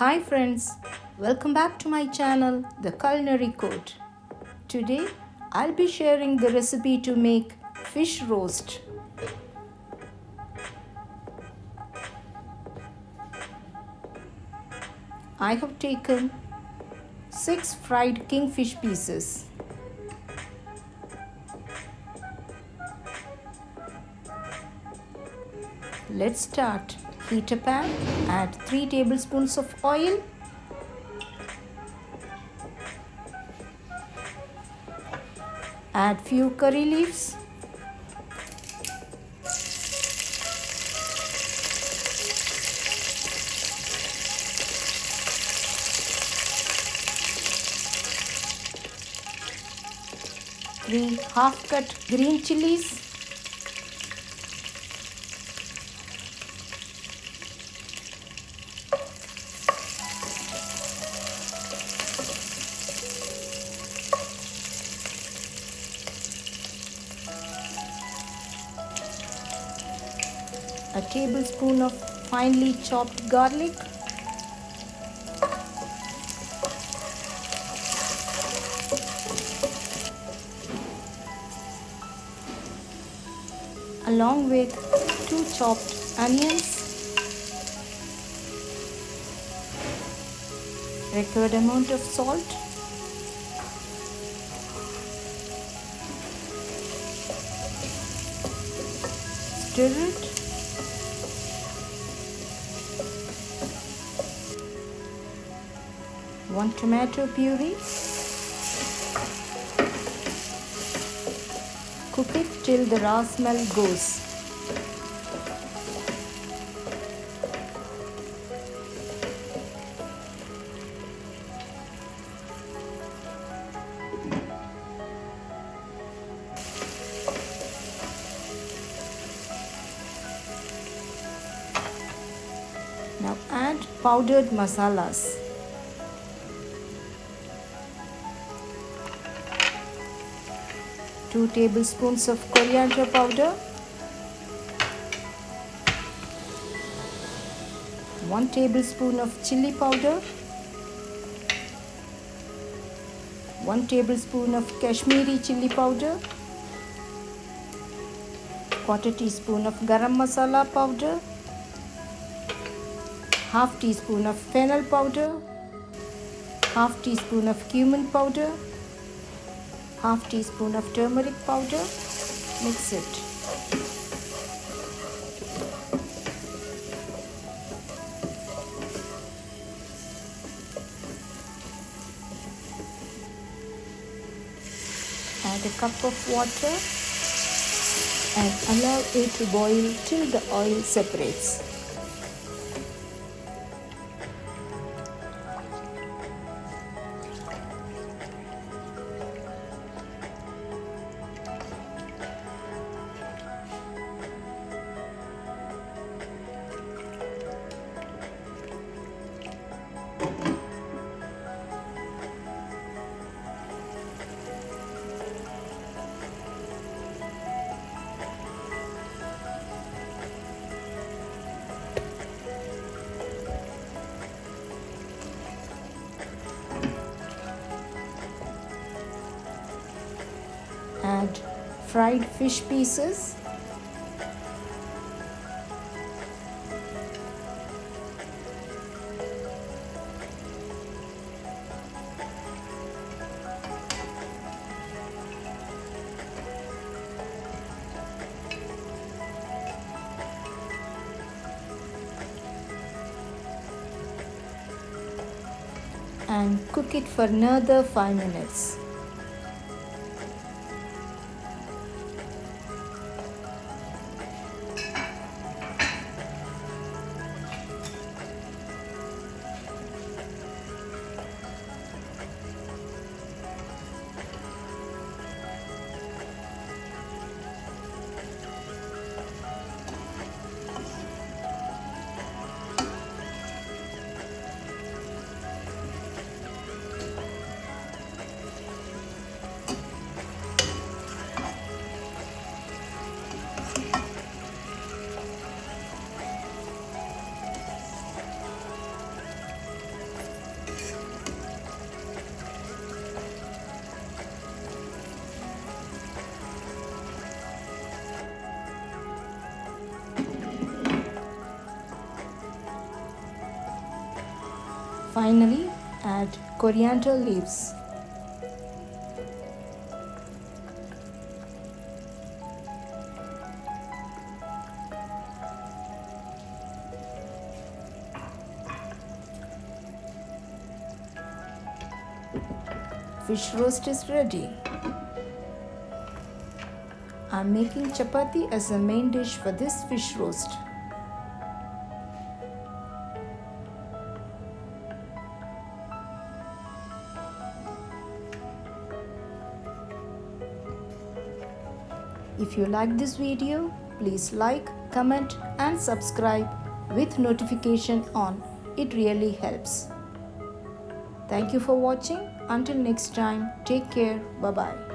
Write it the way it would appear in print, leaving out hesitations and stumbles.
Hi friends, welcome back to my channel, The Culinary Code. Today, I'll be sharing the recipe to make fish roast. I have taken 6 fried kingfish pieces. Let's start. Heat a pan, add 3 tablespoons of oil. Add few curry leaves. Three half-cut green chillies. A tablespoon of finely chopped garlic. Along with 2 chopped onions. Required amount of salt. Stir it. One tomato puree. Cook it till the raw smell goes. Now add powdered masalas. Two tablespoons of coriander powder, 1 tablespoon of chili powder, 1 tablespoon of Kashmiri chili powder, quarter teaspoon of garam masala powder, half teaspoon of fennel powder, half teaspoon of cumin powder, half teaspoon of turmeric powder. Mix it. Add a cup of water and allow it to boil till the oil separates. Add fried fish pieces. And cook it for another 5 minutes. Finally, add coriander leaves. Fish roast is ready. I'm making chapati as a main dish for this fish roast. If you like this video, please like, comment and subscribe with notification on. It really helps. Thank you for watching. Until next time, take care. Bye-bye.